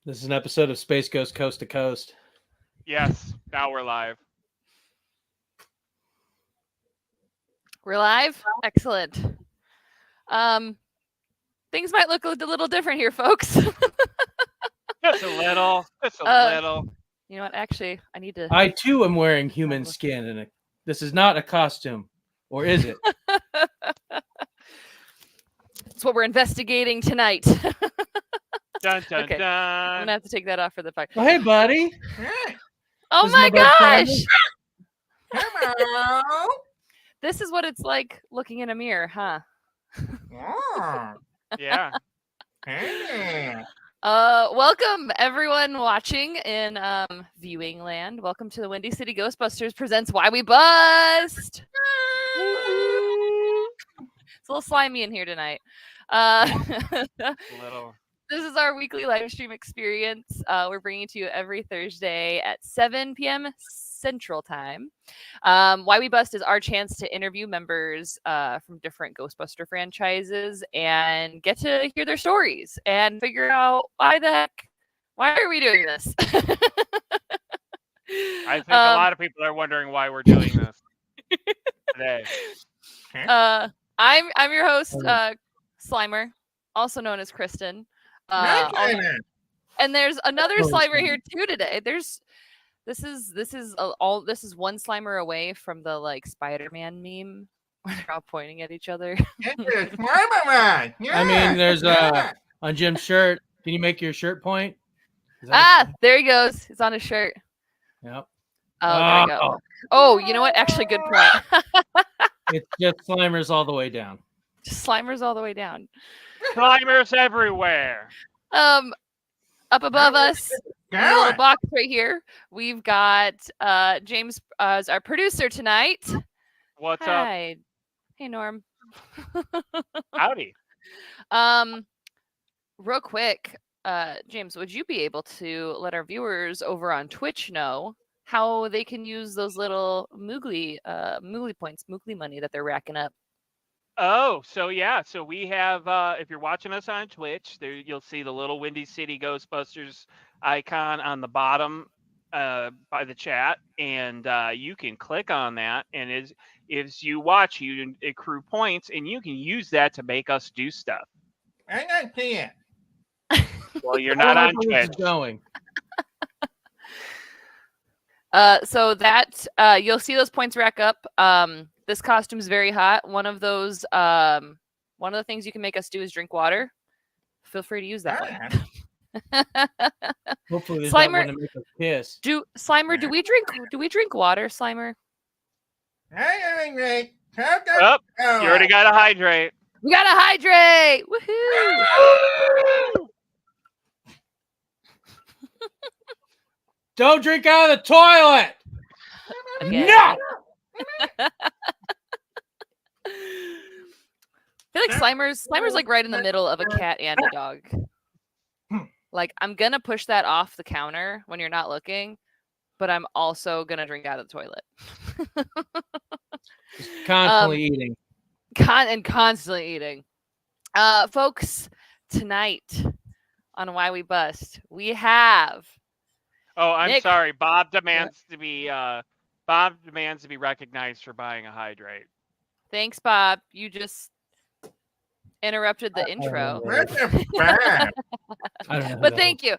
This is an episode of Space Ghost Coast to Coast. Yes, now we're live. We're live? Excellent. Things might look a little different here, folks. Just a little. Just a little. You know what? Actually, I need to... I, too, am wearing human skin, and this is not a costume. Or is it? It's what we're investigating tonight. Dun, dun, Okay. dun. I'm going to have to take that off for the fight. Oh, hey, buddy. Oh This is my my bud gosh! Hello. This is what it's like looking in a mirror, huh? Oh, Yeah. hey. Welcome everyone watching in viewing land. Welcome to the Windy City Ghostbusters presents Why We Bust. It's a little slimy in here tonight. A little. This is our weekly live stream experience. We're bringing it to you every Thursday at 7 p.m. Central Time. Why We Bust is our chance to interview members from different Ghostbuster franchises and get to hear their stories and figure out why are we doing this? I think a lot of people are wondering why we're doing this today. I'm your host, Slimer, also known as Kristen. And there's another Slimer here too today. This is one Slimer away from the like Spider-Man meme where they're all pointing at each other. I mean, there's on Jim's shirt. Can you make your shirt point? There he goes. It's on his shirt. Yep. Oh, there we go. Oh, you know what? Actually, good point. It's just Slimers all the way down. Just Slimers all the way down. Climbers everywhere. Up above us, in the little box right here, we've got James as our producer tonight. What's Hi. Hey, Norm. up? Howdy. Real quick, James, would you be able to let our viewers over on Twitch know how they can use those little Moogly points, Moogly money that they're racking up? Oh, so yeah. So we have, if you're watching us on Twitch, there you'll see the little Windy City Ghostbusters icon on the bottom by the chat, and you can click on that, and as you watch, you accrue points, and you can use that to make us do stuff. I don't see it. Well, you're not on Twitch. Going. So that you'll see those points rack up. This costume is very hot. One of the things you can make us do is drink water. Feel free to use that one. Hopefully, there's Slimer, not one to make us piss. do we drink water, Slimer? Oh, you already got to hydrate. We gotta hydrate! Woohoo! Don't drink out of the toilet. Okay. No. I feel like Slimer's like right in the middle of a cat and a dog. Like, I'm gonna push that off the counter when you're not looking, but I'm also gonna drink out of the toilet. Just constantly eating. Constantly eating. Folks, tonight on Why We Bust, we have... Oh, I'm Nick. sorry. Bob demands to be recognized for buying a hydrate. Thanks, Bob. You just interrupted the intro. But thank you,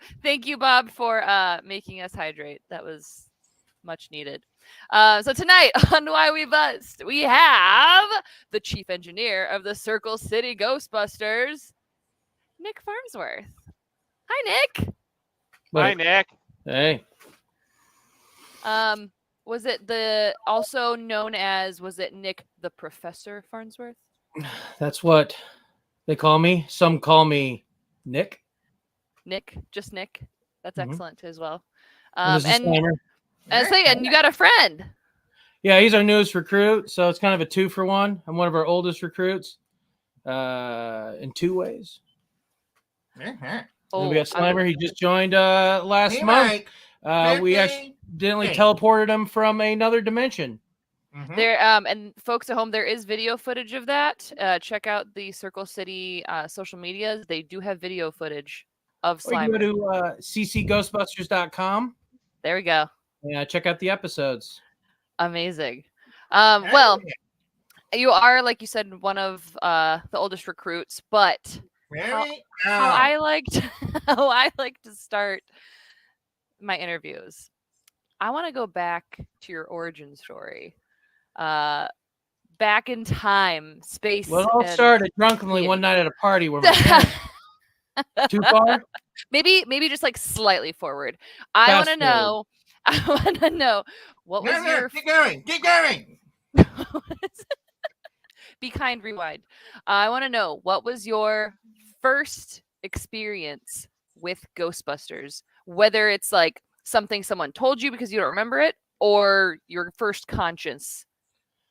Bob, for making us hydrate. That was much needed. So tonight on Why We Bust, we have the chief engineer of the Circle City Ghostbusters, Nic Farnsworth. Hi, Nick. Hi, Nick. Hey. Was it Nick the Professor Farnsworth? That's what they call me. Some call me Nick. Nick, just Nick. That's excellent as well. And And you got a friend. Yeah, he's our newest recruit, so it's kind of a 2-for-1. I'm one of our oldest recruits in 2 ways. And we got Slimer. He just joined last month. We accidentally teleported him from another dimension. There, and folks at home, there is video footage of that. Check out the Circle City social medias. They do have video footage of Or you Slimer. can go to ccghostbusters.com There we go. and check out the episodes. Amazing. Well, you are, like you said, one of the oldest recruits, but Very how I liked how I like to start my interviews. I want to go back to your origin story. Back in time, space. Well, it all and- started drunkenly Yeah. one night at a party where my parents too far. maybe just like slightly forward. I want to Fast forward. know. I want to know what was your Keep going. Keep going. Be kind, rewind. I want to know what was your first experience with Ghostbusters, whether it's like something someone told you because you don't remember it, or your first conscious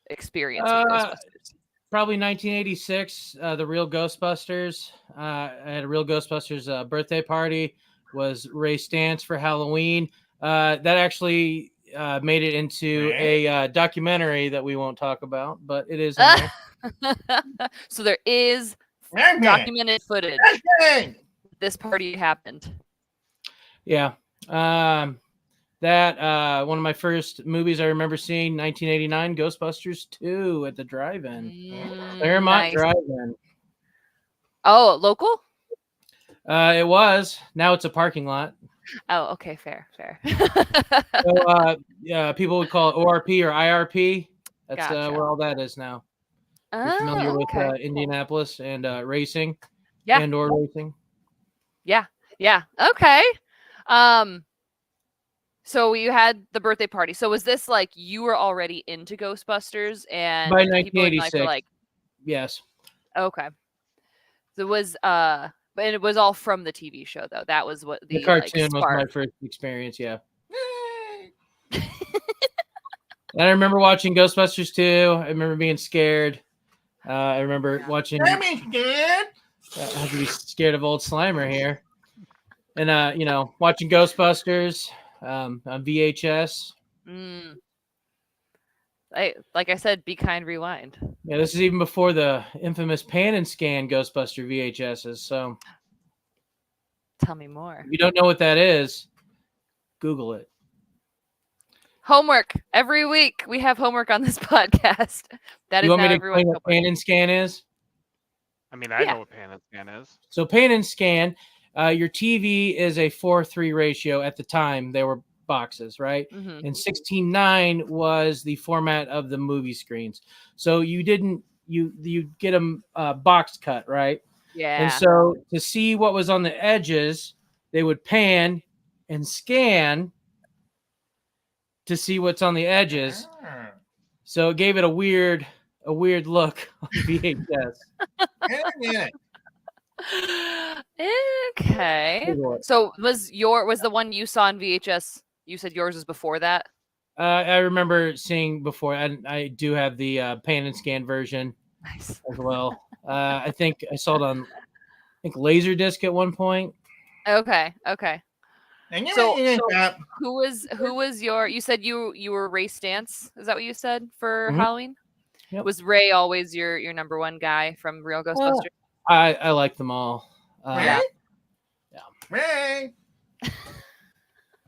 experience with Ghostbusters. Probably 1986, the real Ghostbusters. I had a real Ghostbusters birthday party. Was Ray Stantz for Halloween. That actually made it into a documentary that we won't talk about, but it is in there. So there is Okay. documented footage. Okay. This party happened. Yeah. That one of my first movies I remember seeing, 1989, Ghostbusters 2 at the drive-in. Claremont Nice. Drive-In. Oh, local? It was. Now it's a parking lot. Oh, okay, fair. So, yeah, people would call it ORP or IRP. That's Gotcha. where all that is now. You're familiar with okay. Indianapolis and racing, Yeah. and/or racing. Yeah. Okay. So you had the birthday party. So was this like you were already into Ghostbusters and By people in life were 1986. like, Yes. okay. So it was but it was all from the TV show though. That was what The the cartoon like, was spark. my first experience. Yeah. And I remember watching Ghostbusters 2. I remember being scared. I remember watching. Let me scared. I have to be scared of old Slimer here. And watching Ghostbusters on VHS. Like I said, be kind, rewind. Yeah, this is even before the infamous pan and scan Ghostbuster VHSs. So Tell me more. if you don't know what that is, Google it. Homework. Every week we have homework on this podcast. That You is want me now to everyone's explain what homework. pan and scan is? I mean, I Yeah. know what pan and scan is. So pan and scan, your TV is a 4:3 ratio. At the time, they were boxes, right? Mhm. And 16:9 was the format of the movie screens. So you get them box cut, right? Yeah. And so to see what was on the edges, they would pan and scan to see what's on the edges. Ah. So it gave it a weird look on VHS. Yeah. Okay. Google it. So was the one you saw on VHS? You said yours was before that. I remember seeing before, and I do have the pan and scan version Nice. as well. I think I saw it on, Laserdisc at one point. Okay. And you So- make it so- up. Who was your? You said you were Ray Stantz. Is that what you said for Mhm. Halloween? Yep. Was Ray always your number one guy from Real Ghostbusters? I like them all. Right? yeah. Right.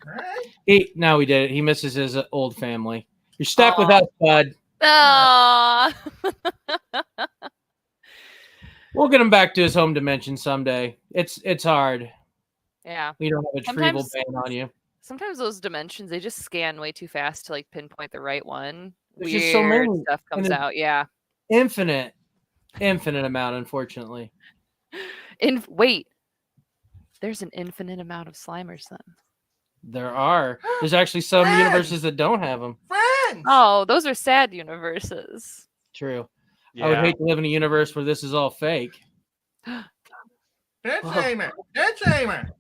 Right. Now we did it. He misses his old family. You're stuck with Aw. us, bud. Aw. We'll get him back to his home dimension someday. It's hard. Yeah. We don't have a retrieval Sometimes- ban on you. Sometimes those dimensions they just scan way too fast to like pinpoint the right one. There's Weird just so many, stuff comes and it- out. Yeah. Infinite amount, unfortunately. Wait. There's an infinite amount of Slimers then. There are. There's actually some Friends. universes that don't have them. Friends. Oh, those are sad universes. True. Yeah. I would hate to live in a universe where this is all fake. Good Shamer. Good Shamer.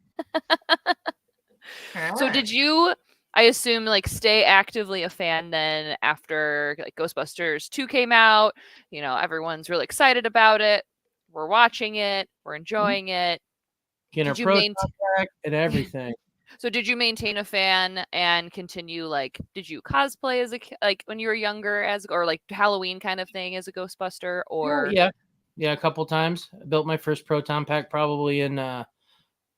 So did you, I assume, like stay actively a fan then after like Ghostbusters 2 came out? You know, everyone's really excited about it. We're watching it. We're enjoying it. Getting a Did you pro maintain- contract and everything. So did you maintain a fan and continue like did you cosplay as like when you were younger or like Halloween kind of thing as a Ghostbuster or Yeah, a couple times. I built my first proton pack probably in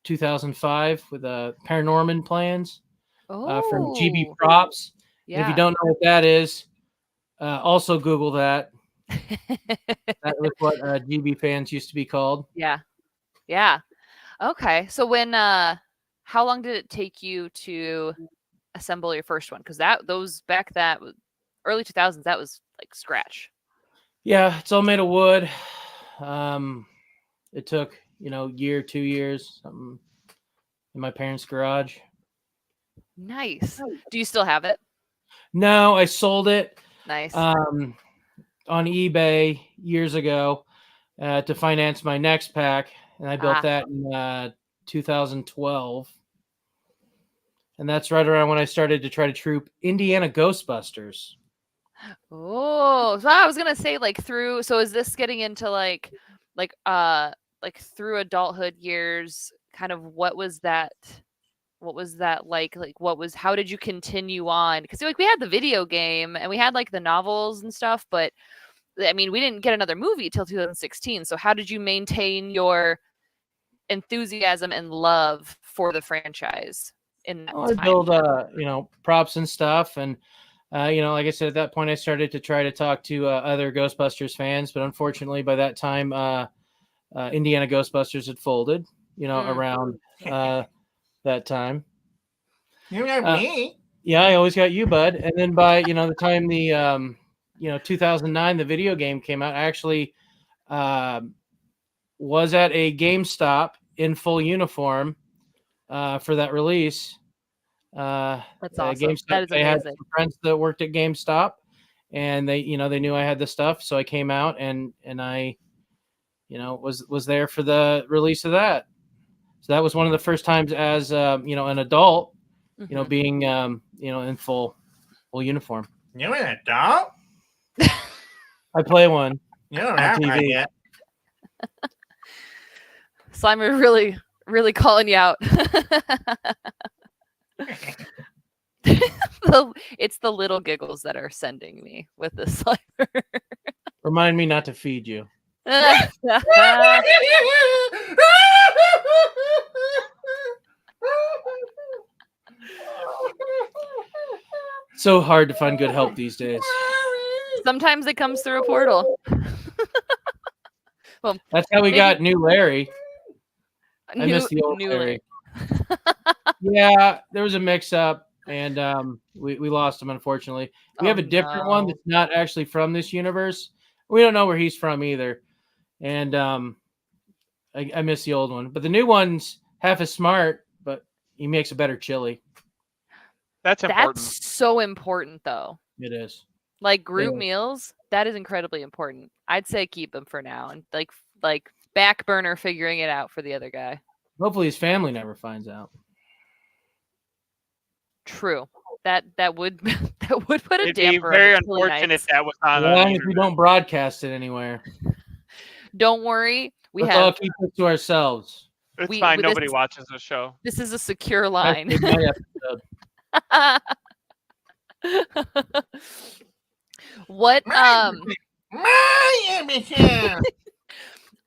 2005 with Paranorman Plans from GB Oh, Props. And if you yeah. don't know what that is, also Google that. That was what GB fans used to be called. Yeah. Yeah. Okay. So when how long did it take you to assemble your first one? Because that early 2000s, that was like scratch. Yeah, it's all made of wood. It took, year, 2 years, something in my parents' garage. Nice. Do you still have it? No, I sold it Nice. on eBay years ago to finance my next pack, and I built that in 2012. And that's right around when I started to try to troop Indiana Ghostbusters. Oh, so I was gonna say so is this getting into like through adulthood years, kind of what was that like how did you continue on? Because like we had the video game and we had like the novels and stuff, but I mean we didn't get another movie till 2016. So how did you maintain your enthusiasm and love for the franchise in that I time? build props and stuff, and like I said, at that point I started to try to talk to other Ghostbusters fans, but unfortunately by that time Indiana Ghostbusters had folded, around that time. You got me. Yeah, I always got you, bud. And then by the time the 2009 the video game came out, I actually was at a GameStop in full uniform for that release. That's awesome. GameStop, That is I had amazing. some friends that worked at GameStop, and they knew I had the stuff, so I came out and I was there for the release of that. So that was one of the first times as an adult, Mhm. being in full uniform. You're an adult? I play one You don't on have one TV. yet. Slimer really, really calling you out. It's the little giggles that are sending me with this Slimer. Remind me not to feed you. So hard to find good help these days. Sometimes it comes through a portal. Well, that's how we got new Larry. I miss the old new Larry. Yeah, there was a mix-up, and we lost him, unfortunately. We have a different one that's not actually from this universe. We don't know where he's from either. And I miss the old one. But the new one's half as smart, but he makes a better chili. That's important. That's so important, though. It is. Like group meals, that is incredibly important. I'd say keep him for now and like back burner figuring it out for the other guy. Hopefully his family never finds out. True. That would put a It'd damper. be very unfortunate if that was on. Well, if we don't broadcast it anywhere. Don't worry, Let's all keep it to ourselves. It's fine. Nobody watches the show. This is a secure line. That's my episode. What my episode.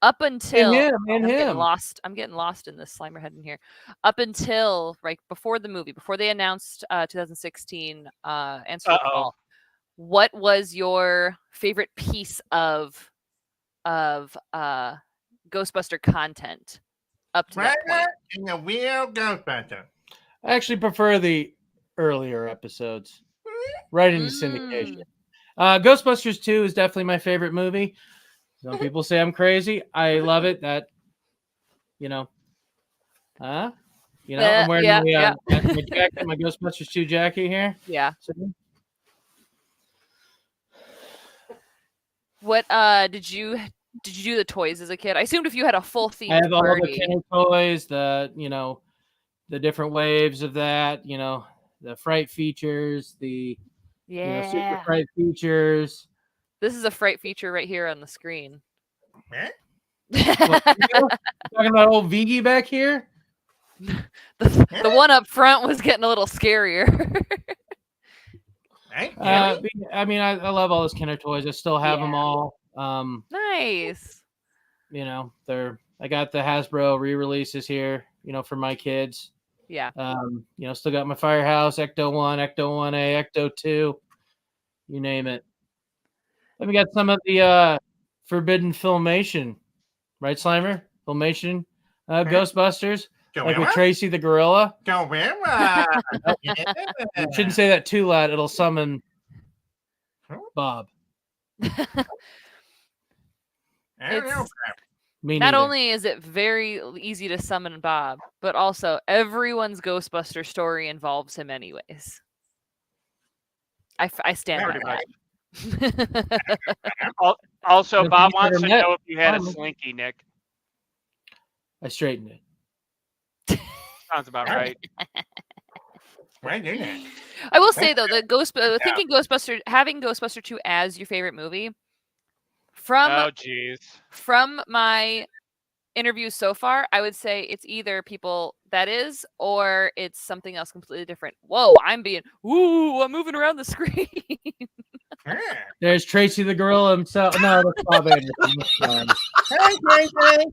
Up until I'm getting lost in this Slimer head in here. Up until right before the movie, before they announced 2016 Answer the Call, what was your favorite piece of Ghostbuster content up to that point? And the real Ghostbuster. I actually prefer the earlier episodes, right into syndication. Ghostbusters 2 is definitely my favorite movie. Some people say I'm crazy. I love it. That, I'm wearing my jacket, my Ghostbusters 2 jacket here. Yeah. So, what did you do the toys as a kid? I assumed if you had a full theme. I have all the Kenner toys, the different waves of that, the fright features, the super fright features. This is a fright feature right here on the screen. What, talking about old Vigi back here? The one up front was getting a little scarier. I love all those Kenner toys. I still have them all. Nice. They're I got the Hasbro re-releases here, for my kids. Yeah. Still got my Firehouse, Ecto 1, Ecto 1A, Ecto 2, you name it. Then we got some of the Forbidden Filmation, right, Slimer? Filmation Ghostbusters, like with Tracy the Gorilla. Gorilla. You shouldn't say that too loud. It'll summon Bob. It's Me not neither. only is it very easy to summon Bob, but also everyone's Ghostbuster story involves him anyways. I stand by Pretty much. that. Also, Have Bob you wants ever to met know if you had a Bob? slinky, Nick. I straightened it. Sounds about right. Why do that? I will say though, thinking Ghostbuster, having Ghostbuster 2 as your favorite movie, Oh, jeez. from my interviews so far, I would say it's either people that is, or it's something else completely different. Whoa, I'm moving around the screen. There's Tracy the Gorilla himself. No, that's Bob Anderson. Hey, Tracy.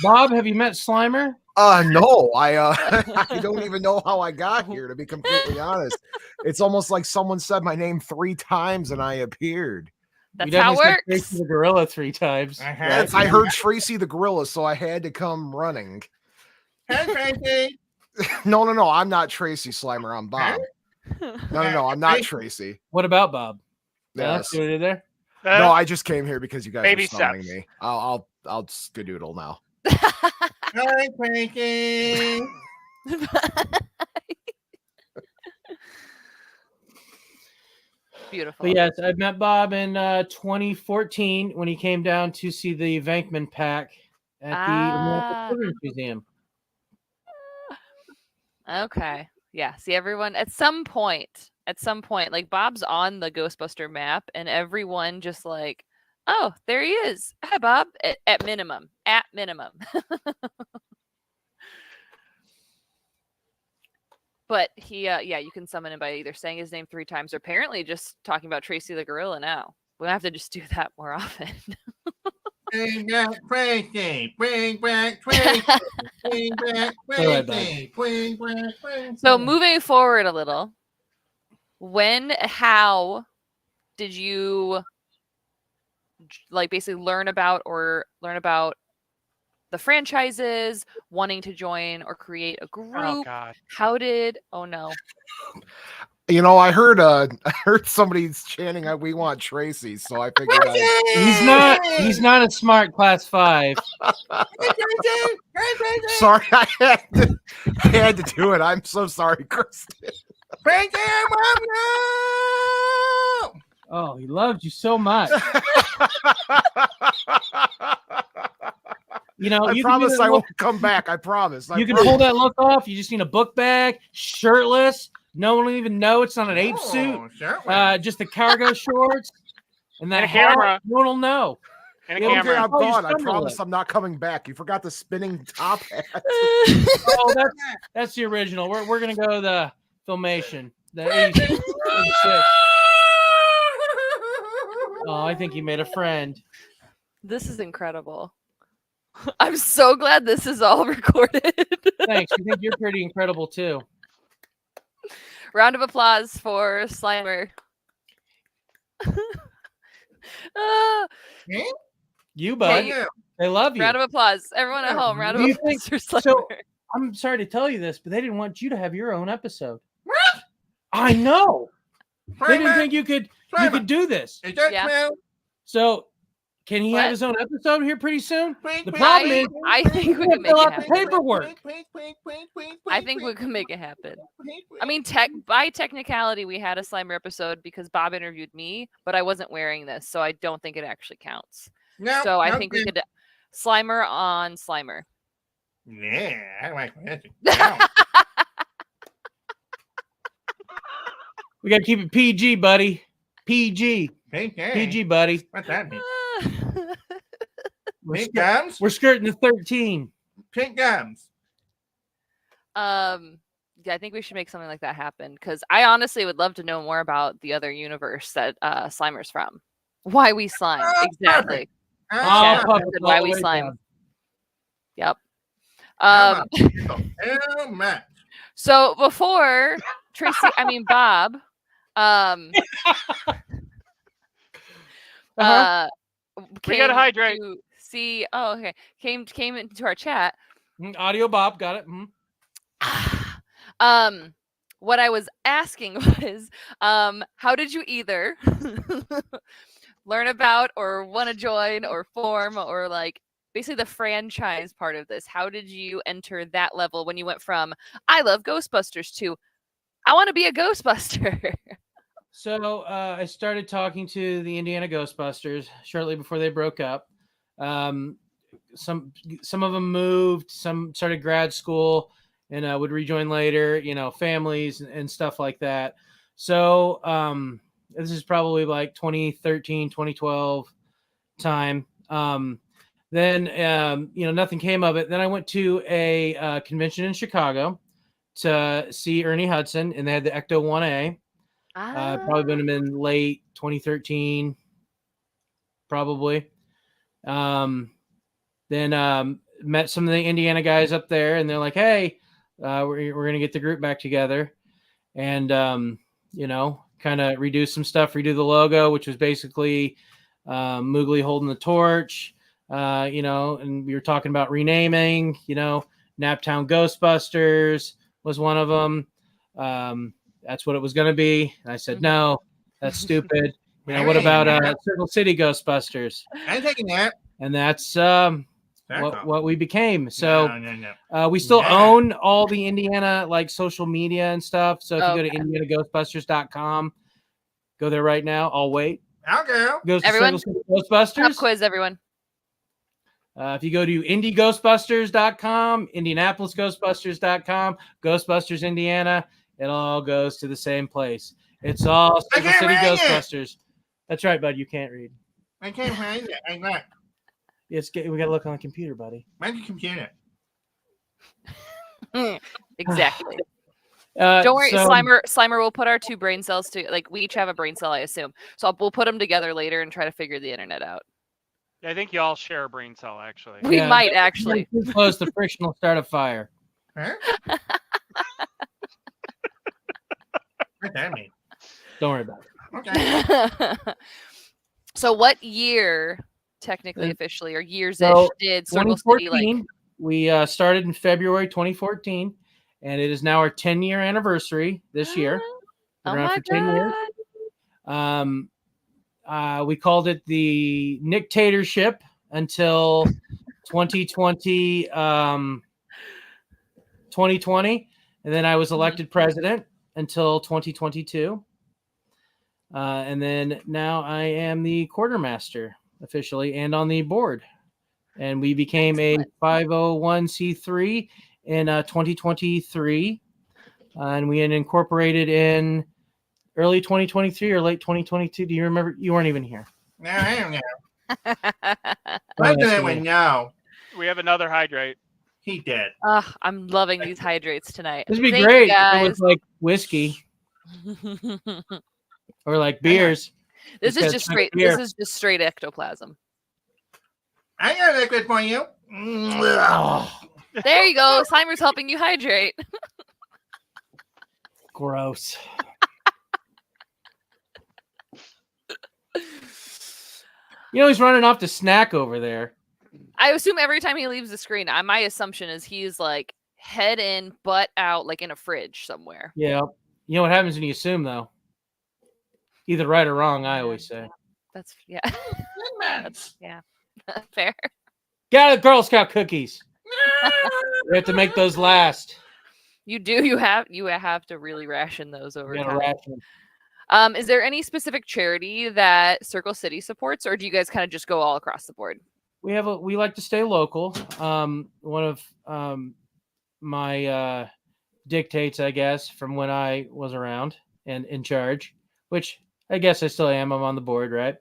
Bob, have you met Slimer? No, I don't even know how I got here, to be completely honest. It's almost like someone said my name 3 times and I appeared. That's You how it definitely said works. Tracy the Gorilla 3 times. Yes, I heard Tracy the Gorilla, so I had to come running. Hey, Tracy. No, I'm not Tracy, Slimer. I'm Bob. No, I'm not Tracy. What about Bob? Yes. See what I did there? No, I just came here because you guys Baby are summoning steps. me. I'll skadoodle now. Hey, Tracy. Beautiful. But yes, I met Bob in 2014 when he came down to see the Venkman pack at the American Children's Museum. Okay. Yeah. See, everyone at some point, like Bob's on the Ghostbuster map, and everyone just like, oh, there he is. Hi, Bob. At minimum. But he, you can summon him by either saying his name 3 times or apparently just talking about Tracy the Gorilla now. We'll have to just do that more often. Bring back Tracy. Bring back Tracy. Bring back Tracy. Bring back Tracy. So moving forward a little, how did you like basically learn about the franchises, wanting to join or create a group? Oh, God. Oh no. I heard somebody's chanting we want Tracy, so I figured He's not a smart class 5. Sorry, I had to do it. I'm so sorry, Kristen. Tracy, I love you. Oh, he loves you so much. I promise I won't come back. I promise. You can pull that look off. You just need a book bag, shirtless. No one will even know it's not an ape suit. Just the cargo shorts and that And a camera. hat. No one will know. And a Yeah, Okay, camera. I'm Oh, you gone. I stumbled promise it. I'm not coming back. You forgot the spinning top hat. Oh, that's the original. We're gonna go the Filmation. The 86. Oh, I think you made a friend. This is incredible. I'm so glad this is all recorded. Thanks. You think you're pretty incredible too. Round of applause for Slimer. You, bud. Hey, They love you. round of applause. Everyone at home, round of Do you applause think- for Slimer. so- I'm sorry to tell you this, but they didn't want you to have your own episode. What? I know. They didn't think you could do this. Is that Yeah. true? So can he What? have his own episode here pretty soon? Please, The please, problem please, is I please, think we please, can make fill it out the happen. paperwork. I think we can make it happen. I mean, by technicality, we had a Slimer episode because Bob interviewed me, but I wasn't wearing this, so I don't think it actually counts. No, So I no think we good. could Slimer on Slimer. Yeah, I like that. We got to keep it PG, buddy. PG. PG, buddy. What's that mean? We're, Pink sk- gums? we're skirting the 13. Pink gums. Yeah, I think we should make something like that happen because I honestly would love to know more about the other universe that Slimer's from. Why we slime. Oh, Exactly. Oh, Yeah, puff that's it why all we the way slime. down. Yep. How much? So before Bob, We gotta hydrate. to see. Oh, okay. Came into our chat. Audio Bob got it. What I was asking was, how did you either learn about or want to join or form or like basically the franchise part of this? How did you enter that level when you went from I love Ghostbusters to I want to be a Ghostbuster? So I started talking to the Indiana Ghostbusters shortly before they broke up. Some of them moved, some started grad school and would rejoin later, families and stuff like that. So this is probably like 2013, 2012 time. Then nothing came of it. Then I went to a convention in Chicago to see Ernie Hudson, and they had the Ecto 1A. Probably would have been late 2013, probably. Then met some of the Indiana guys up there, and they're like, "Hey, we're gonna get the group back together," and kind of redo some stuff, redo the logo, which was basically Moogly holding the torch, and we were talking about renaming. Naptown Ghostbusters was one of them. That's what it was going to be. And I said, no, that's stupid. What about Circle City Ghostbusters? I'm taking that. And that's what we became. So No. we still own all the Indiana social media and stuff. So if you go to indianaghostbusters.com, go there right now. I'll wait. I'll go. Goes to Everyone? Circle City Ghostbusters. Pop quiz, everyone. If you go to indieghostbusters.com, indianapolisghostbusters.com, Ghostbusters Indiana, it all goes to the same place. It's all Circle City Ghostbusters. That's right, bud. You can't read. I can't find it. I got. We got to look on the computer, buddy. Where's the computer? Exactly. Don't worry, Slimer will put our two brain cells to we each have a brain cell, I assume. So we'll put them together later and try to figure the internet out. I think you all share a brain cell, actually. We might actually. Too close, the friction will start a fire. Huh? What's that mean? Don't worry about it. Okay. So what year, technically, officially, or years-ish, did Circle City We started in February 2014, and it is now our 10-year anniversary this year. Oh my God. Years. We called it the Nictatorship until 2020, 2020, and then I was elected president until 2022. And then now I am the quartermaster officially and on the board. And we became a 501c3 in 2023. And we had incorporated in early 2023 or late 2022. Do you remember? You weren't even here. No, I don't know. President would know. We have another hydrate. He did. I'm loving these hydrates tonight. This would be Thank great you, if it guys. was like whiskey or like beers. This is just straight. beer. This is just straight ectoplasm. I got a liquid for you. There you go. Slimer's helping you hydrate. Gross. He's running off to snack over there. I assume every time he leaves the screen, my assumption is he's like head in, butt out, like in a fridge somewhere. Yeah. You know what happens when you assume, though? Either right or wrong, I always say. That's fair. Got it, Girl Scout cookies. We have to make those last. You do. You have to really ration those over You gotta time. ration. Is there any specific charity that Circle City supports, or do you guys kind of just go all across the board? We like to stay local. One of my dictates, I guess, from when I was around and in charge, which I guess I still am. I'm on the board, right?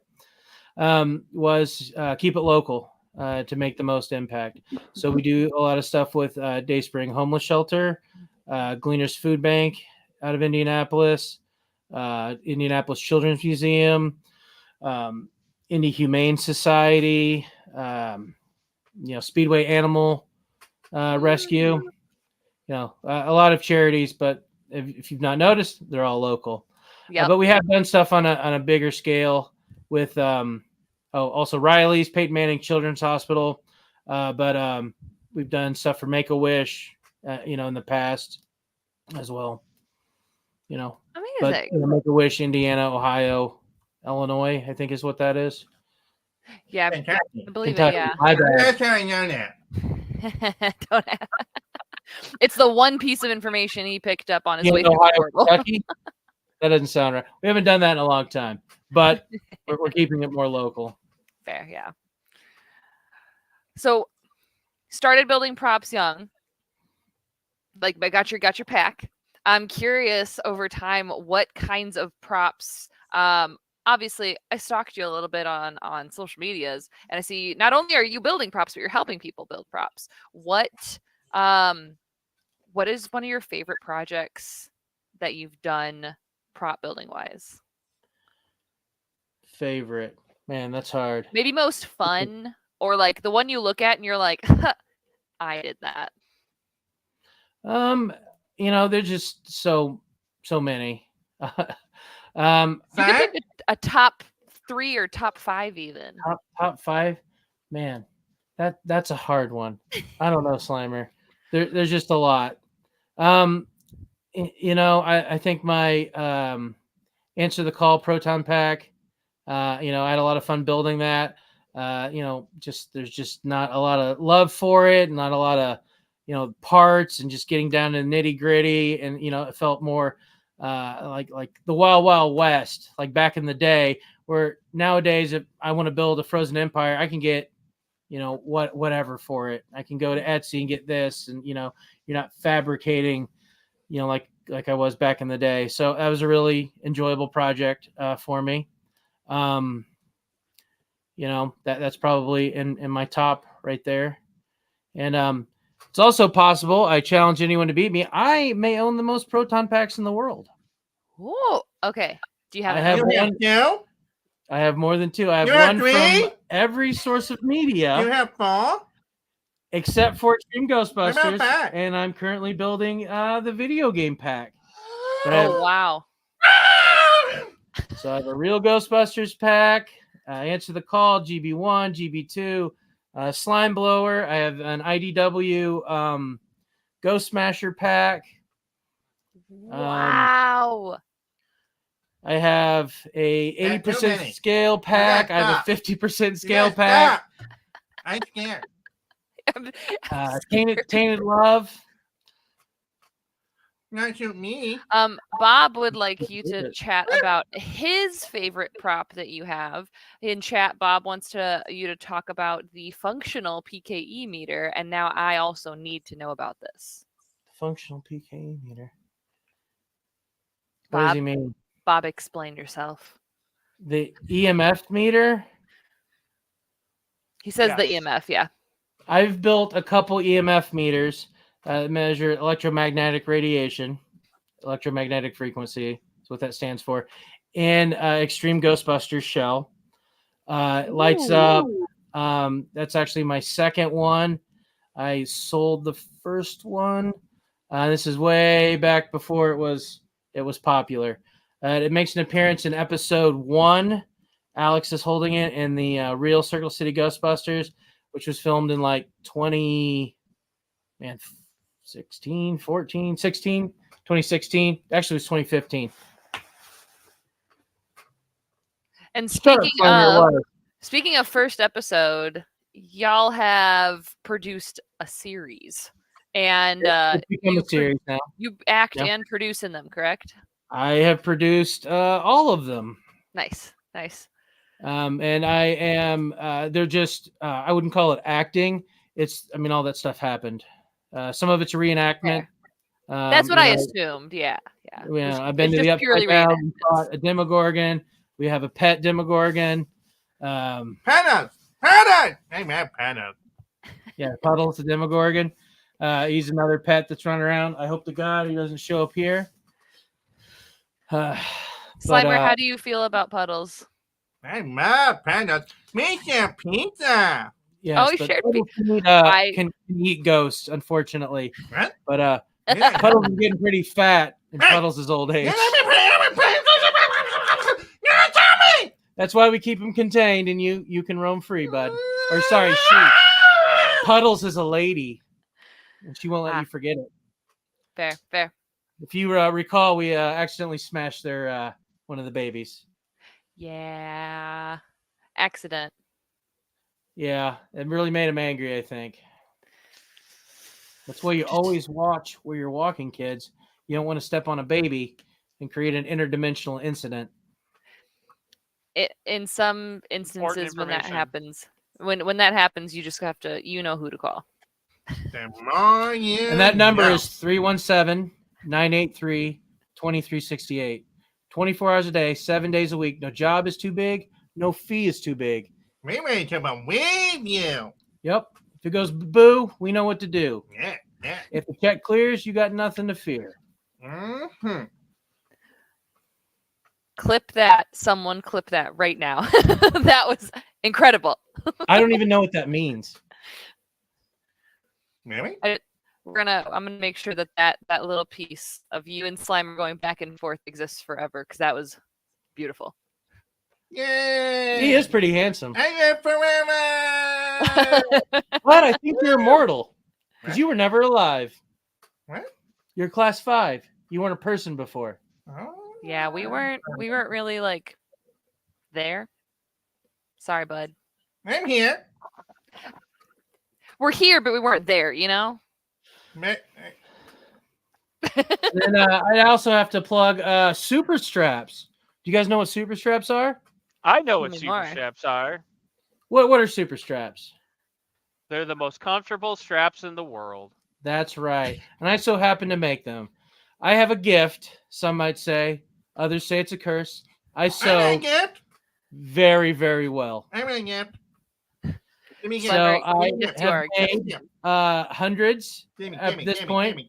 Was keep it local to make the most impact. So we do a lot of stuff with Dayspring Homeless Shelter, Gleaners Food Bank out of Indianapolis, Indianapolis Children's Museum, Indy Humane Society, Speedway Animal rescue. A lot of charities, but if you've not noticed, they're all local. Yep. But we have done stuff on a bigger scale with also Riley's Peyton Manning Children's Hospital. But we've done stuff for Make-A-Wish, in the past as well. But Amazing. Make-A-Wish, Indiana, Ohio, Illinois, I think is what that is. Yeah, Fantastic. I believe Kentucky. it. Yeah. My bad. That's how I know that. It's the one piece of information he picked up on his way through Ohio, the portal. Kentucky? That doesn't sound right. We haven't done that in a long time, but we're keeping it more local. Fair, yeah. So, started building props young. Like, got your pack. I'm curious over time what kinds of props. Obviously, I stalked you a little bit on social medias, and I see not only are you building props, but you're helping people build props. What is one of your favorite projects that you've done prop building wise? Favorite, man, that's hard. Maybe most fun, or like the one you look at and you're like, I did that. There's just so many. You can pick a top 3 or top 5 even. Top 5, man. That's a hard one. I don't know, Slimer. There's just a lot. I think my Answer the Call Proton Pack. I had a lot of fun building that. There's just not a lot of love for it, not a lot of parts, and just getting down to the nitty gritty, and it felt more like the Wild West, like back in the day. Where nowadays, if I want to build a Frozen Empire, I can get whatever for it. I can go to Etsy and get this, and you're not fabricating, like I was back in the day. So that was a really enjoyable project for me. That's probably in my top right there. And it's also possible, I challenge anyone to beat me, I may own the most proton packs in the world. Oh, okay. Do you have? I have one. No. I have more than 2. I have You have one 3? from every source of media. You have 4? Except for Extreme What about Ghostbusters, that? and I'm currently building the video game pack. Oh, wow. So I have a real Ghostbusters pack, Answer the Call, GB1, GB2, Slime Blower. I have an IDW Ghost Smasher pack. Wow. I have a 80% scale pack. I have a 50% scale pack. I'm scared. Tainted Love. Not shoot me. Bob would like you to chat about his favorite prop that you have. In chat, Bob wants you to talk about the functional PKE meter, and now I also need to know about this. Functional PKE meter. Bob, What does he mean? Bob, explain yourself. The EMF meter? He says Yes. the EMF, yeah. I've built a couple EMF meters that measure electromagnetic radiation, electromagnetic frequency is what that stands for, in Extreme Ghostbusters shell. Lights up. That's actually my second one. I sold the first one. This is way back before it was popular. It makes an appearance in episode 1. Alex is holding it in the real Circle City Ghostbusters, which was filmed in like 2016. Actually, it was 2015. And Speaking speaking of first episode, y'all have produced a series, and it's become a series now. you act Yep. and produce in them, correct? I have produced all of them. Nice. And I am, they're just, I wouldn't call it acting. All that stuff happened. Some of it's a reenactment. That's what I assumed. Yeah. I've been to it's the just purely Upside Down. We reenactments. bought a Demogorgon. We have a pet Demogorgon. Panos! Hey, man, Panos. Yeah, Puddle's the Demogorgon. He's another pet that's running around. I hope to God he doesn't show up here. Slimer, how do you feel about Puddles? I love Panos. Make some pizza. Yes, he but shared Puddles can eat ghosts, unfortunately. What? But Yeah. Puddles is getting pretty fat in Hey. Puddles' old age. You don't tell me. That's why we keep him contained, and you can roam free, bud. Or sorry, she. Puddles is a lady, and she won't let you forget it. Fair. If you recall, we accidentally smashed their one of the babies. Yeah. Accident. Yeah, it really made him angry, I think. That's why you always watch where you're walking, kids. You don't want to step on a baby and create an interdimensional incident. In some instances when that happens, when that happens, you just have to, you know who to call. The more you And that number know. is 317-983-2368. 24 hours a day, 7 days a week. No job is too big. No fee is too big. We ready to believe you. Yep. If it goes boo, we know what to do. Yeah. If the check clears, you got nothing to fear. Mm-hmm. Clip that. Someone clip that right now. That was incredible. I don't even know what that means. Really? I'm gonna make sure that little piece of you and Slimer going back and forth exists forever, because that was beautiful. Yay! He is pretty handsome. I live forever. But I think you're immortal because you were never alive. What? You're class 5. You weren't a person before. Oh. Yeah, we weren't really like there. Sorry, bud. I'm here. We're here, but we weren't there, you know? And I also have to plug super straps. Do you guys know what super straps are? I know what Tell me super more. straps are. What are super straps? They're the most comfortable straps in the world. That's right. And I so happen to make them. I have a gift, some might say. Others say it's a curse. I sew very, very well. I'm a gift. Give me a gift. So I Yes, you have are. made hundreds at this point.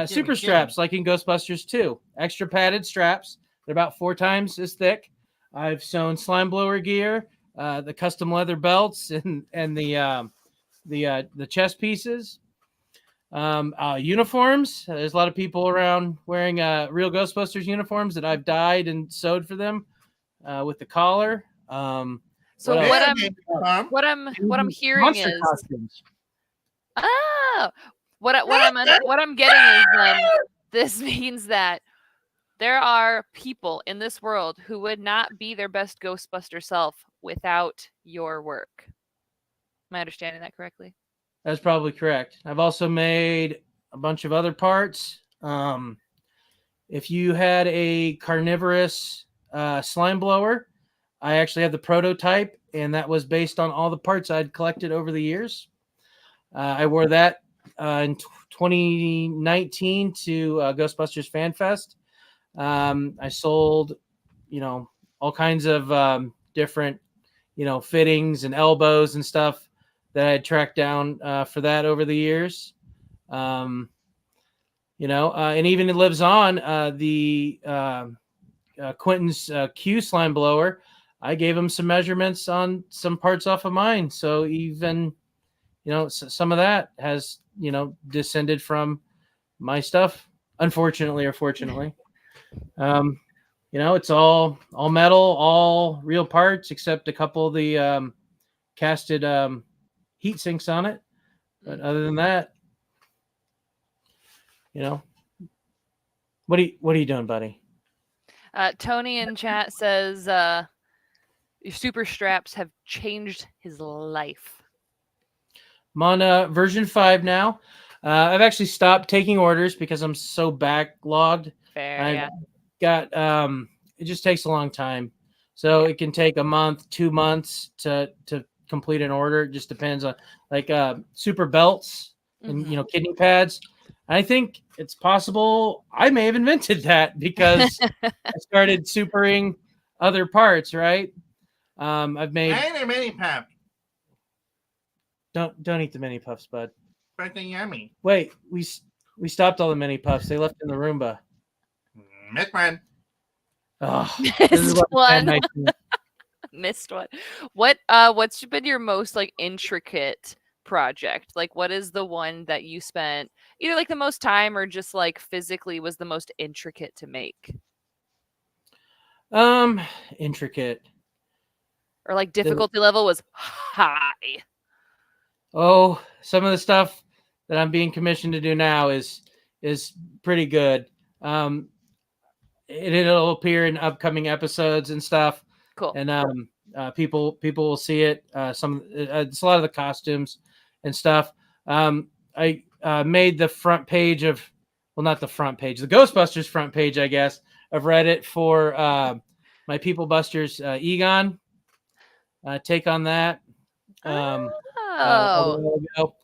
Super straps, like in Ghostbusters 2. Extra padded straps. They're about 4 times as thick. I've sewn slime blower gear, the custom leather belts, and the chest pieces. Uniforms. There's a lot of people around wearing real Ghostbusters uniforms that I've dyed and sewed for them with the collar. So what I'm hearing Monster is costumes. what I'm getting is this means that there are people in this world who would not be their best Ghostbuster self without your work. Am I understanding that correctly? That's probably correct. I've also made a bunch of other parts. If you had a carnivorous slime blower, I actually have the prototype, and that was based on all the parts I'd collected over the years. I wore that in 2019 to Ghostbusters Fan Fest. I sold, all kinds of different, fittings and elbows and stuff that I had tracked down for that over the years. And even it lives on the Quentin's Q slime blower. I gave him some measurements on some parts off of mine. So even, some of that has, descended from my stuff, unfortunately or fortunately. It's all metal, all real parts, except a couple of the casted heat sinks on it. But other than that, what are you doing, buddy? Tony in chat says your super straps have changed his life. I'm on version 5 now. I've actually stopped taking orders because I'm so backlogged. Fair, Got it just takes a long time, so it can take a month, 2 months to complete an order. It just depends on super belts and kidney pads. I think it's possible I may have invented that because I started supering other parts, right? I've made. I ate a mini puff. Don't eat the mini puffs, bud. But they're yummy. Wait, we stopped all the mini puffs. They left in the Roomba. Miss one. Oh, Missed one. Missed one. What's been your most like intricate project? Like what is the one that you spent either like the most time or just like physically was the most intricate to make? Intricate. Or like difficulty level was high. Oh, some of the stuff that I'm being commissioned to do now is pretty good. It'll appear in upcoming episodes and stuff. Cool. And people will see it. It's a lot of the costumes and stuff. I made the front page of, well, not the front page, the Ghostbusters front page, I guess, of Reddit for my People Busters Egon take on that. A while ago.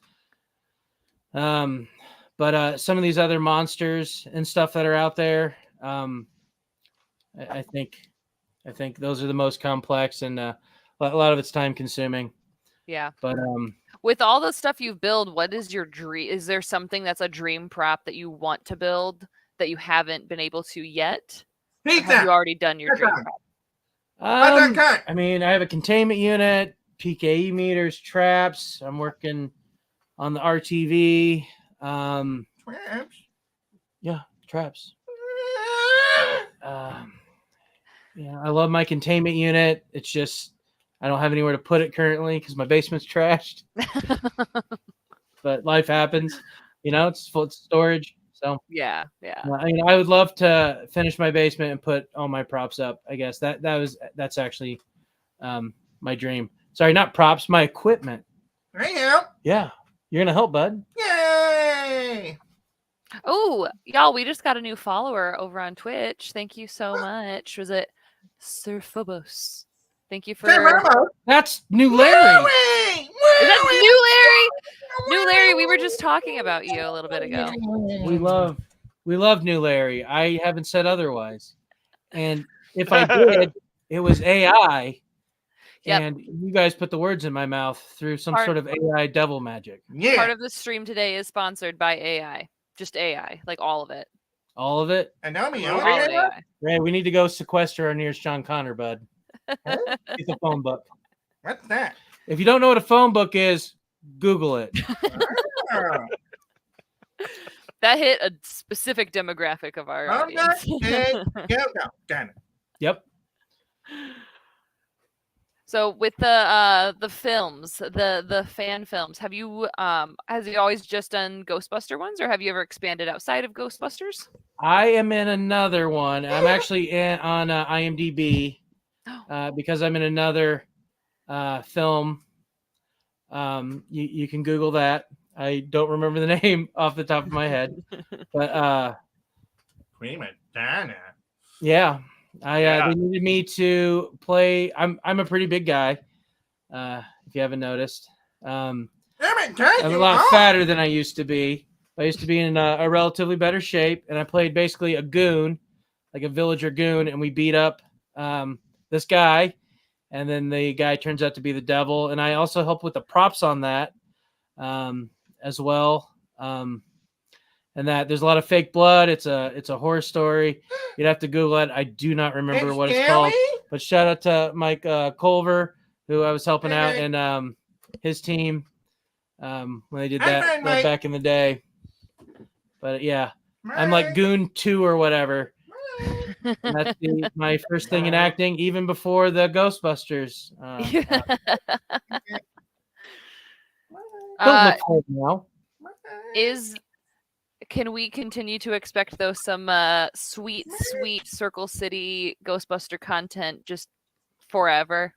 But some of these other monsters and stuff that are out there, I think those are the most complex, and a lot of it's time consuming. Yeah. But with all the stuff you've built, what is your dream? Is there something that's a dream prop that you want to build that you haven't been able to yet? Or have you already done your dream prop? I mean, I have a containment unit, PKE meters, traps. I'm working on the RTV. Traps? Yeah, traps. Yeah, I love my containment unit. It's just I don't have anywhere to put it currently because my basement's trashed. But life happens, it's full of storage. So yeah. I mean, I would love to finish my basement and put all my props up. I guess that's actually my dream. Sorry, not props, my equipment. I help. Yeah, you're gonna help, bud. Yay! Oh, y'all, we just got a new follower over on Twitch. Thank you so much. Was it Sir Phobos? Thank you for That's New Larry. Is that New Larry? New Larry, we were just talking about you a little bit ago. We love New Larry. I haven't said otherwise. And if I did, it was AI. Yep. And you guys put the words in my mouth through some sort of AI devil magic. Yeah. Part of the stream today is sponsored by AI. Just AI, like all of it. All of it? And now me, All AI. Ray, we need to go sequester our nearest John Connor, bud. It's a phone book. What's that? If you don't know what a phone book is, Google it. That hit a specific demographic of our audience. Done. Yep. So with the films, the fan films, have you has you always just done Ghostbuster ones, or have you ever expanded outside of Ghostbusters? I am in another one. I'm actually on IMDb because I'm in another film. You can Google that. I don't remember the name off the top of my head, but Prima Donna. yeah. They needed me to play. I'm a pretty big guy, if you haven't noticed. I'm a lot fatter than I used to be. I used to be in a relatively better shape, and I played basically a goon, like a villager goon, and we beat up this guy, and then the guy turns out to be the devil. And I also help with the props on that as well. And that there's a lot of fake blood. It's a horror story. You'd have to Google it. I do not remember what it's called. But shout out to Mike Culver, who I was helping out, and his team when they did that back in the day. But yeah, I'm like Goon 2 or whatever. And that's my first thing in acting, even before the Ghostbusters. Don't look for it now. Can we continue to expect some sweet Circle City Ghostbuster content just forever?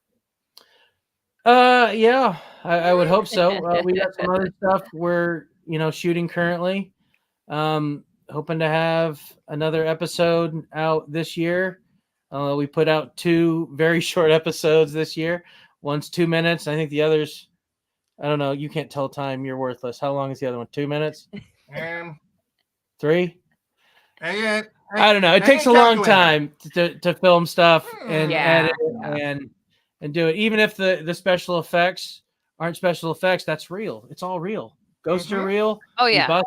Yeah, I would hope so. We got some other stuff we're shooting currently. Hoping to have another episode out this year. We put out 2 very short episodes this year. One's 2 minutes. I think the other's, I don't know. You can't tell time. You're worthless. How long is the other one? 2 minutes? 3? I don't know. It takes a long time to film stuff and edit and do it. Even if the special effects aren't special effects, that's real. It's all real. Ghosts are real. Oh yeah.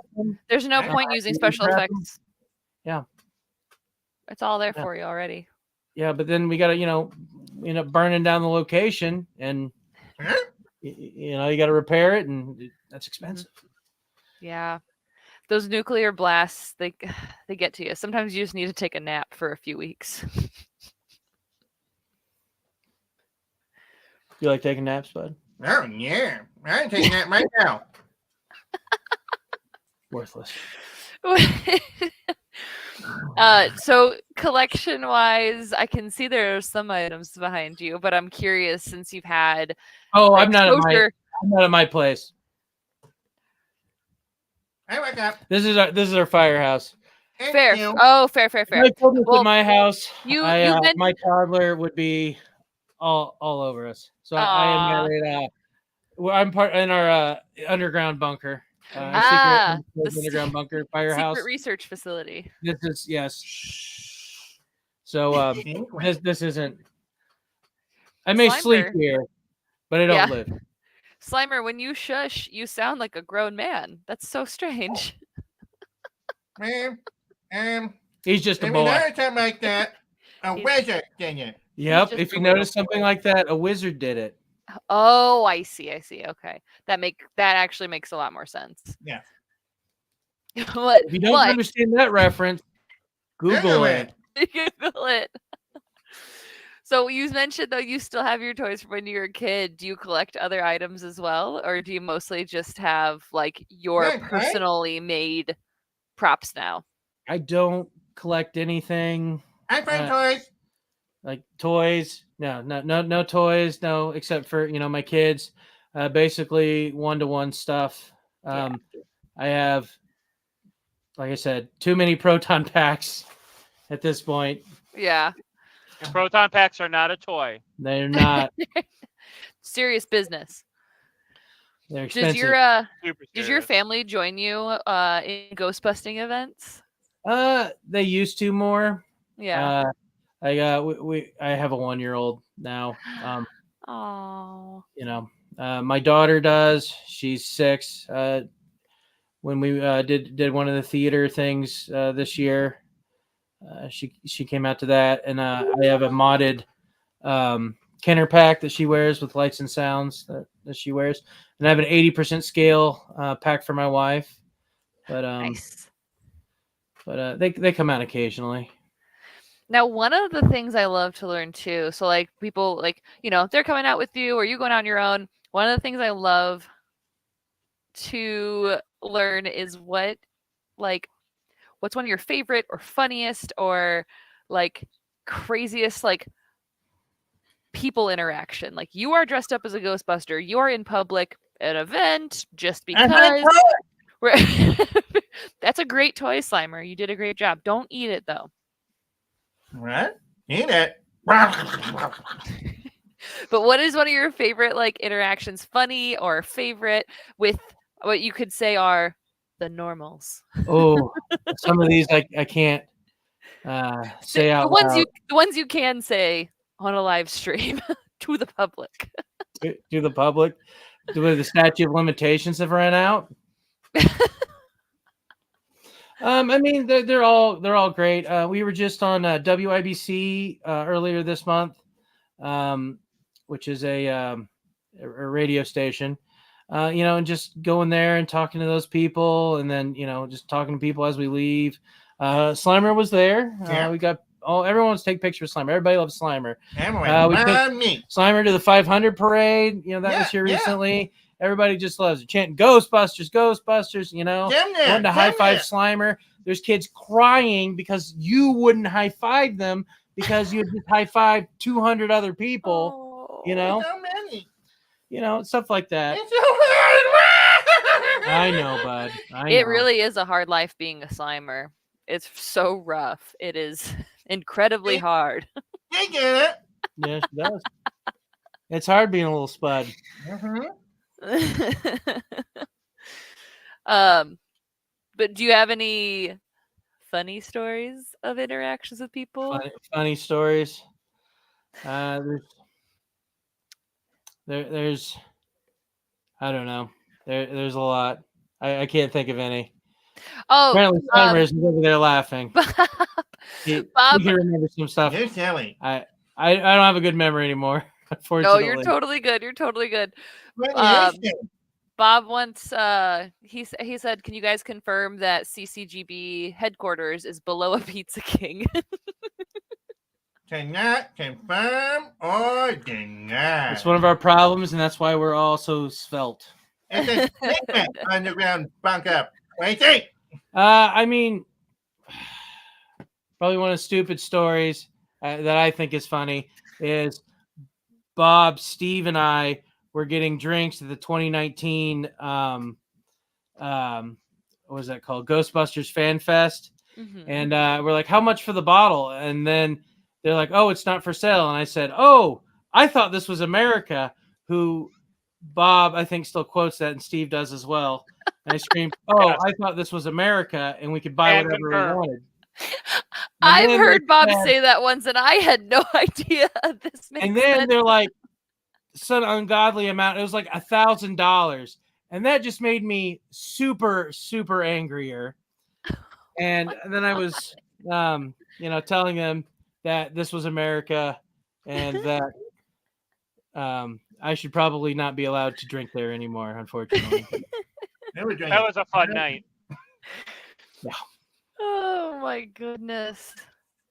There's no point using special effects. Yeah. It's all there for you already. Yeah, but then we got to, burning down the location, and Huh? you got to repair it, and that's expensive. Yeah. Those nuclear blasts, they get to you. Sometimes you just need to take a nap for a few weeks. You like taking naps, bud? Oh yeah, I'm taking that right now. Worthless. So collection wise, I can see there are some items behind you, but I'm curious since you've had I'm not exposure. at my place. Hey, what's up? This is our firehouse. Thank Fair. you. Oh, fair. I told this Well, at my house. you My toddler would be all over us. So I am Aw. at I'm part in our underground bunker. the Underground bunker firehouse. secret research facility. This is yes. So this isn't. I may sleep Slimer. here, but I don't Yeah. live. Slimer, when you shush, you sound like a grown man. That's so strange. He's just a if boy. you notice something like that, a He's- wizard, didn't you? Yep. just If a you little notice something like that, a wizard did it. Oh, I see. Okay. That actually makes a lot more sense. Yeah. What? If you don't understand that reference, Google it. Google it. So you mentioned though you still have your toys from when you were a kid. Do you collect other items as well, or do you mostly just have like your Right. personally made props now? I don't collect anything I find toys. like toys. No toys. No, except for my kids. Basically one-to-one stuff. I have, like I said, too many proton packs at this point. Yeah. And proton packs are not a toy. They're not. Serious business. They're expensive. Super Does your serious. family join you in ghostbusting events? They used to more. Yeah. I have a 1-year-old now. Oh. My daughter does. She's 6. When we did one of the theater things this year, she came out to that, and I have a modded Kenner pack that she wears with lights and sounds that she wears, and I have an 80% scale pack for my wife. But Nice. But they come out occasionally. Now, one of the things I love to learn too, so like people like, they're coming out with you or you going out on your own. One of the things I love to learn is what's one of your favorite or funniest or like craziest like people interaction. Like you are dressed up as a Ghostbuster, you are in public, an event, just because. That's a great toy, Slimer. You did a great job. Don't eat it though. What? Eat it. But what is one of your favorite like interactions, funny or favorite, with what you could say are the normals? Oh, some of these I can't say out loud. The ones you can say on a live stream to the public. To the public. Do the statute of limitations have ran out? I mean, they're all great. We were just on WIBC earlier this month, which is a radio station. And just going there and talking to those people, and then just talking to people as we leave. Slimer was there. We got everyone wants to take pictures with Slimer. Everybody loves Slimer. We took Slimer to the 500 parade. That was here recently. Everybody just loves it. Chanting Ghostbusters, Ghostbusters, wanting to high five Slimer. There's kids crying because you wouldn't high five them because you had just high five 200 other people, So many. Stuff like that. It's so hard. I know, bud. It really is a hard life being a Slimer. It's so rough. It is incredibly hard. You get it. Yeah, she does. It's hard being a little spud. But do you have any funny stories of interactions with people? Funny stories. There's I don't know. There's a lot. I can't think of any. Oh, apparently Slimer is over there laughing. Bob, You can remember some stuff. You're silly. I don't have a good memory anymore. No, Unfortunately. you're totally good. You're totally good. Radiation. Bob once he said, "Can you guys confirm that CCGB headquarters is below a Pizza King?" Cannot confirm or deny. It's one of our problems, and that's why we're all so svelte. It's a secret underground bunker. Waiting. I mean, probably one of the stupid stories that I think is funny is Bob, Steve, and I were getting drinks at the 2019 what was that called? Ghostbusters Fan Fest. Mhm. And we're like, how much for the bottle? And then they're like, oh, it's not for sale. And I said, oh, I thought this was America, who Bob, I think, still quotes that, and Steve does as well. And I screamed, oh, Yes. I thought this was America, and we could buy And whatever confirm. we wanted. I've then heard they Bob said- say that once, and I had no idea this makes And then sense. they're like, some ungodly amount. It was like $1,000. And that just made me super, super angrier. And then I was, telling them that this was America and that I should probably not be allowed to drink there anymore, unfortunately. They were drinking. That was a fun night. Oh my goodness.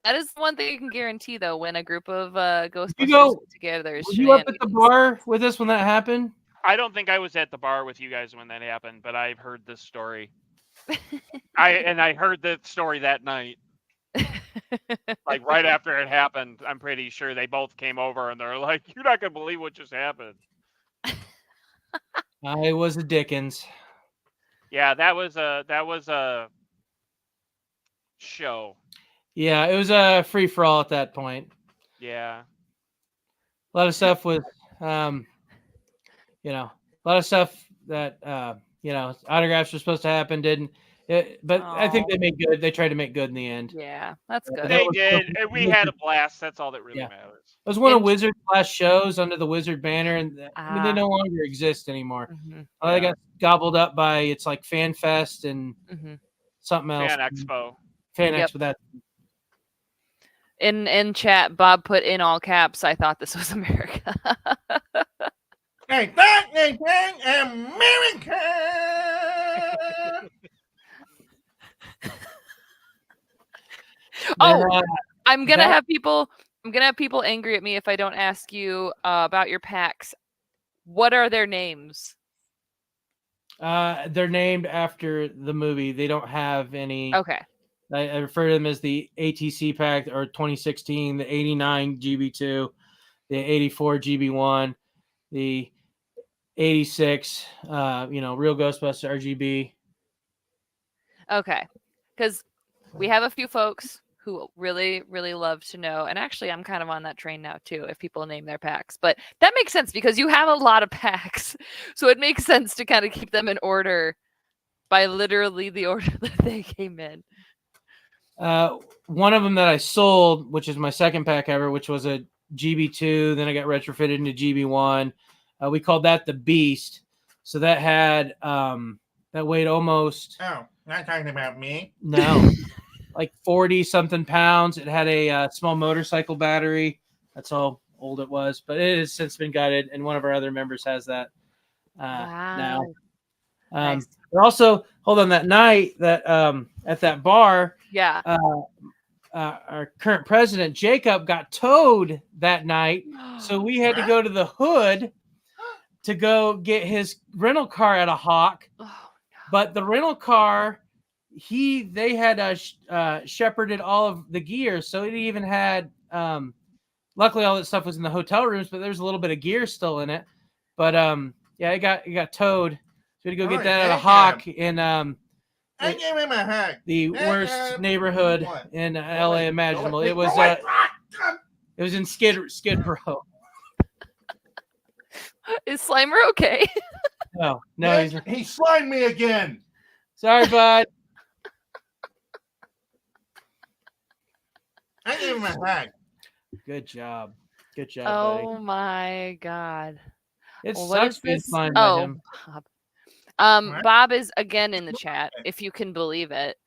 That is one thing you can guarantee, though, when a group of Ghostbusters go- get together. Is Were you up at the shenanigans. bar with us when that happened? I don't think I was at the bar with you guys when that happened, but I've heard this story. I heard the story that night. Like right after it happened, I'm pretty sure they both came over and they're like, "You're not gonna believe what just happened." I was a Dickens. Yeah, that was a show. Yeah, it was a free for all at that point. Yeah. A lot of stuff with, a lot of stuff that, autographs were supposed to happen, didn't. But I think they made good. They tried to make good in the end. Yeah, that's Yeah, good. that They was did. so- And we had a blast. That's all that really Yeah. matters. It was one of And- Wizard's last shows under the Wizard banner, and they Ah. no longer exist anymore. Mhm, They got gobbled up by it's like Fan Fest and mhm. something else. Fan Expo. Fan Yep. Expo. That In chat, Bob put in all caps, "I thought this was America." Hey, that is America. Oh, Then, I'm gonna that- have people angry at me if I don't ask you about your packs. What are their names? they're named after the movie. They don't have any. Okay. I refer to them as the ATC pack or 2016, the 89 GB2, the 84 GB1, the 86, Real Ghostbuster RGB. Okay. Because we have a few folks who really, really love to know. And actually, I'm kind of on that train now, too, if people name their packs. But that makes sense because you have a lot of packs. So it makes sense to kind of keep them in order by literally the order that they came in. One of them that I sold, which is my second pack ever, which was a GB2. Then I got retrofitted into GB1. We called that the Beast. So that had that weighed almost Oh, not talking about me. like 40 something pounds. It had a small motorcycle battery. That's how old it was, but it has since been gutted, and one of our other members has that now. Nice. But also, hold on, that night that at that bar, Yeah. our current president Jacob got towed that night, so we had to go to the hood to go get his rental car at a Hawk. Oh, But the rental car, they had shepherded all of the gear, so it even had. Luckily, all that stuff was in the hotel rooms, but there's a little bit of gear still in it. But it got towed. So we had to go get Oh, that at a damn. Hawk in I gave him a hug. the worst neighborhood What? in LA imaginable. It was in Skid Row. Is Slimer okay? No, he's He slimed me again. sorry, bud. I gave him a hug. Good job, buddy. Oh my God. It Well, what is sucks being this? flying by Oh, him. Bob. What? Bob is again in the chat, if you can believe it.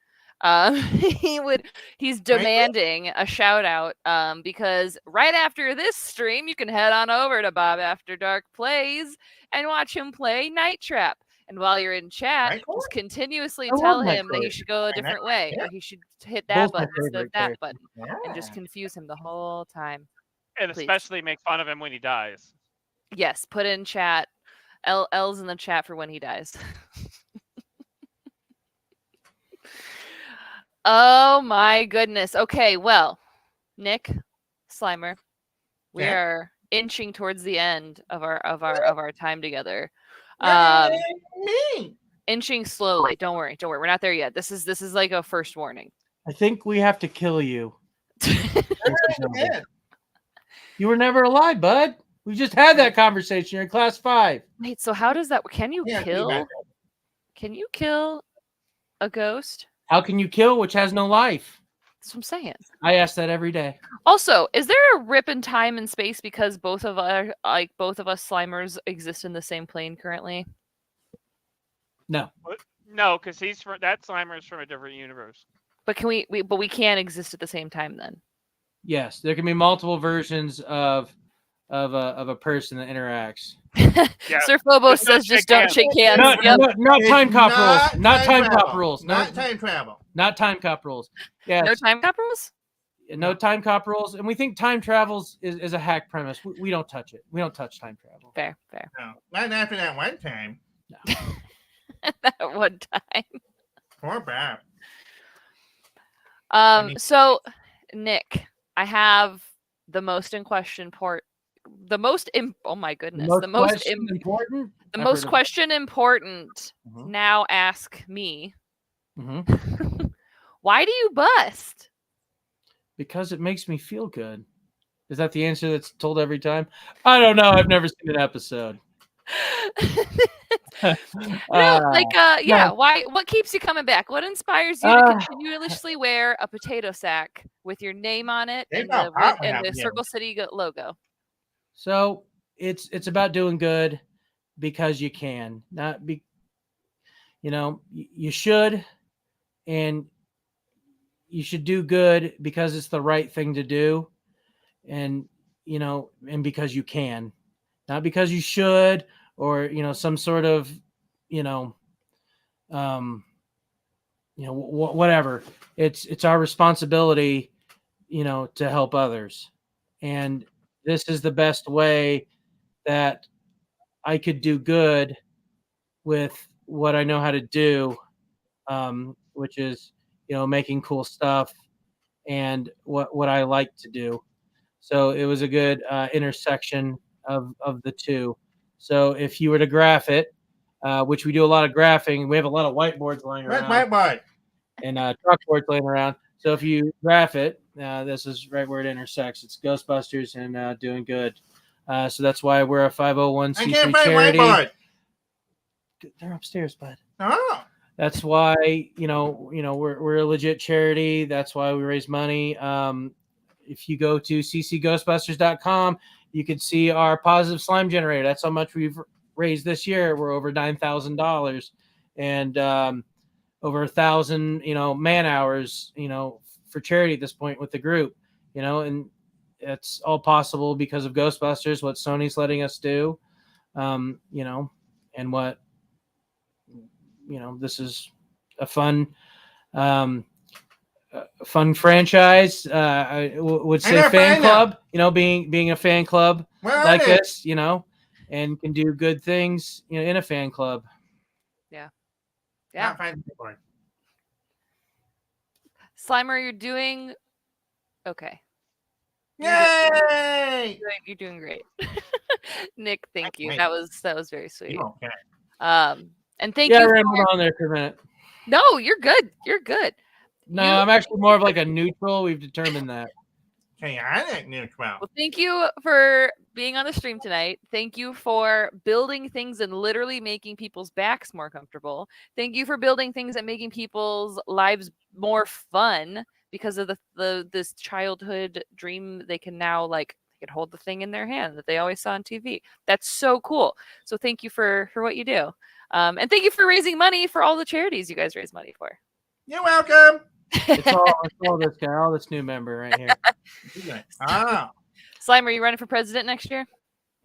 He's demanding a shout out because right after this stream, you can head on over to Bob After Dark Plays and watch him play Night Trap. And while you're in chat, Right. just continuously I love tell Night him that he Trap. should go a Night different Trap, way, yeah. or he should hit that Both my button instead of favorite that characters. button, and just confuse him the whole time. And Please. especially make fun of him when he dies. Yes, put in chat. L's in the chat for when he dies. Oh my goodness. Okay, well, Nick, Slimer, we Yeah. are inching towards the end of our time together. Me. Inching slowly. Don't worry. We're not there yet. This is like a first warning. I think we have to kill you. Yeah. You were never alive, bud. We just had that conversation. You're in class 5. Wait, so how does that can you Yeah, kill? Can you kill a ghost? How can you kill which has no life? That's what I'm saying. I ask that every day. Also, is there a rip in time and space because both of us Slimers exist in the same plane currently? No. No, because that Slimer is from a different universe. But can we can't exist at the same time then? Yes, there can be multiple versions of a person that interacts. Yeah. Sir Phobos Just don't says just shake don't hands. shake hands. Not Yep. time cop rules. Not time travel. cop rules. Not time travel. Not time cop rules. Yes. No time cop rules? No time cop rules. And we think time travels is a hack premise. We don't touch it. We don't touch time travel. Fair. No, not after that one time. That one time. Poor Bob. So Nick, I have the most in question part. Oh my goodness. The most important. The most question important. Mhm. Now ask me. Mm-hmm. Why do you bust? Because it makes me feel good. Is that the answer that's told every time? I don't know. I've never seen an episode. Yeah. Why? What keeps you coming back? What inspires you to continuously wear a potato sack with your name on it and the Circle City logo? So it's about doing good because you can, not be. You should, and you should do good because it's the right thing to do, and because you can, not because you should or some sort of whatever. It's our responsibility to help others, and this is the best way that I could do good with what I know how to do, which is making cool stuff and what I like to do. So it was a good intersection of the two. So if you were to graph it, which we do a lot of graphing, we have a lot of whiteboards lying around. Whiteboard. And chalkboards laying around. So if you graph it, this is right where it intersects. It's Ghostbusters and doing good. So that's why we're a 501c3 I can't find charity. whiteboard. They're upstairs, bud. Oh. That's why we're a legit charity. That's why we raise money. If you go to ccghostbusters.com, you can see our positive slime generator. That's how much we've raised this year. We're over $9,000 and over 1,000 man hours for charity at this point with the group. And it's all possible because of Ghostbusters, what Sony's letting us do, and what this is a fun franchise. I would say fan club. Being a fan club like this, and can do good things, in a fan club. Yeah. Slimer, you're doing okay. Yay! You're doing great. Nick, thank you. That was very sweet. Okay. And thank you. I rambled on there for a minute. No, you're good. You're good. No, I'm actually more of like a neutral. We've determined that. Chaotic neutral. Well, thank you for being on the stream tonight. Thank you for building things and literally making people's backs more comfortable. Thank you for building things and making people's lives more fun because of this childhood dream. They can now they can hold the thing in their hand that they always saw on TV. That's so cool. So thank you for what you do. And thank you for raising money for all the charities you guys raise money for. You're welcome. It's all this guy, all this new member right here. Oh, Slime, are you running for president next year?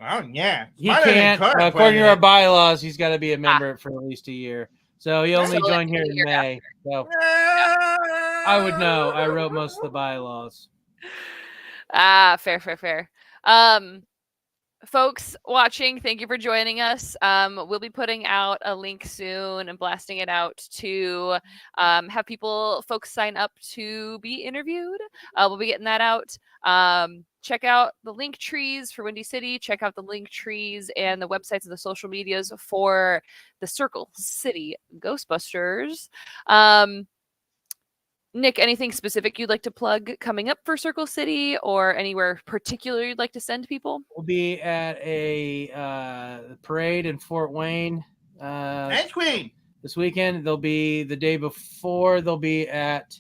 oh yeah. He Smarter than can't, current according to our president. bylaws, he's got to be a member for at least a year. So he only So, like, joined here a in year May. So I would know. I wrote most of the bylaws. Fair. Folks watching, thank you for joining us. We'll be putting out a link soon and blasting it out to have folks sign up to be interviewed. We'll be getting that out. Check out the link trees for Windy City. Check out the link trees and the websites and the social medias for the Circle City Ghostbusters. Nick, anything specific you'd like to plug coming up for Circle City or anywhere particular you'd like to send people? We'll be at a parade in Fort Wayne Ice cream. this weekend. They'll be the day before. They'll be at,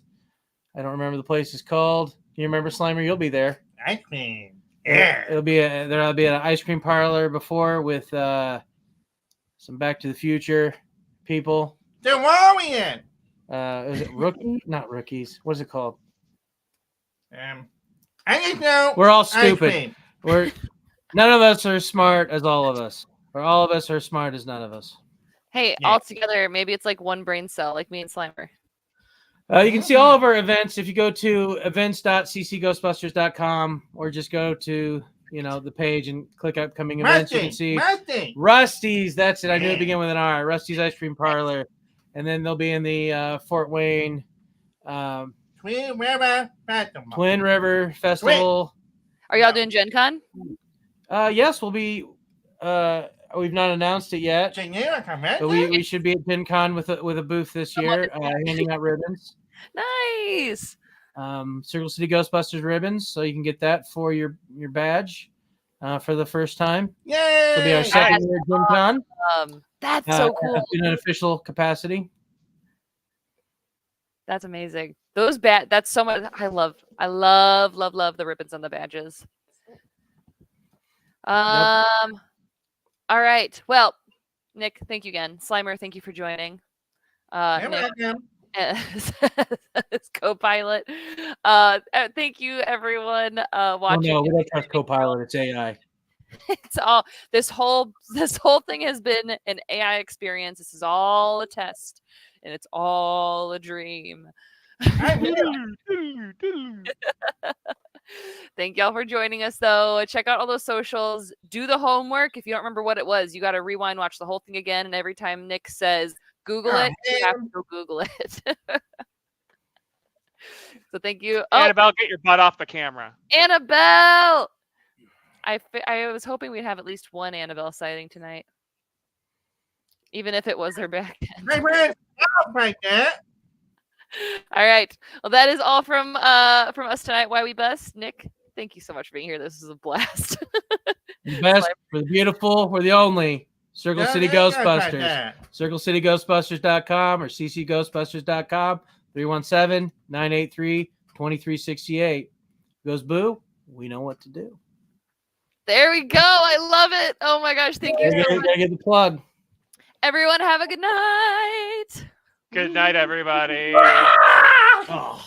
I don't remember the place is called. You remember, Slimer? You'll be there. Ice cream. Yeah. There'll be at an ice cream parlor before with some Back to the Future people. DeLorean. Is it rookie? Not rookies. What is it called? I just know. We're all ice stupid. cream. None of us are smart as all of us, or all of us are smart as none of us. Hey, Yeah. all together, maybe it's like one brain cell, like me and Slimer. You can see all of our events if you go to events.ccghostbusters.com or just go to the page and click upcoming events. You can see Rusty's. That's it. I knew it began with an R. Rusty's Ice Cream Parlor, and then they'll be in the Fort Wayne Twin River Festival. Twin River Festival. Are y'all doing Gen Con? Yes, we'll be. We've not announced it yet, Geneva Convention. but we should be at Gen Con with a booth this year, handing out ribbons. Nice. Circle City Ghostbusters ribbons, so you can get that for your badge for the first time. Yay! It'll be our second year Gen Con. That's so cool. In an official capacity. That's amazing. That's so much. I love the ribbons on the badges. All right. Well, Nick, thank you again. Slimer, thank you for joining. Nick, as co-pilot. Thank you, everyone watching. Oh no, we don't trust co-pilot. It's AI. It's all this whole thing has been an AI experience. This is all a test, and it's all a dream. Thank y'all for joining us, though. Check out all those socials. Do the homework. If you don't remember what it was, you got to rewind, watch the whole thing again. And every time Nick says Google it, you have to go Google it. So thank you. Annabelle, get your butt off the camera. Annabelle! I was hoping we'd have at least one Annabelle sighting tonight, even if it was her back end. Right there. All right. Well, that is all from us tonight. Why We Bust. Nick, thank you so much for being here. This was a blast. The best, we're the beautiful, we're the only Circle City Ghostbusters. CircleCityGhostbusters.com or ccghostbusters.com. 317-983-2368. Goes boo. We know what to do. There we go. I love it. Oh my gosh. Thank you so much. Gotta get the plug. Everyone have a good night. Good night, everybody. Oh.